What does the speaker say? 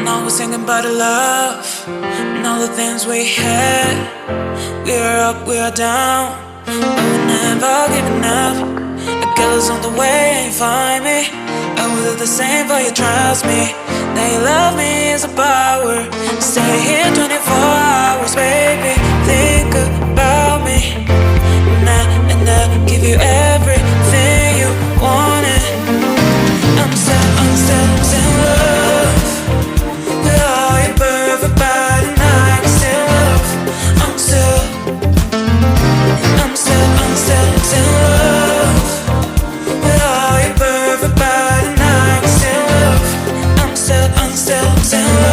Always thinking about the love and all the things we had. We are up, we are down, but we're never giving up. The girls on the way ain't find me. I will do the same for you, trust me. That you love me is a power. Stay here 24 hours, baby. Think about me now, and I'll give you everything you wanted. I'm still in love with all your perfect body, and I can still love. I'm still in love with all your perfect body, and I can still love. I'm still in love.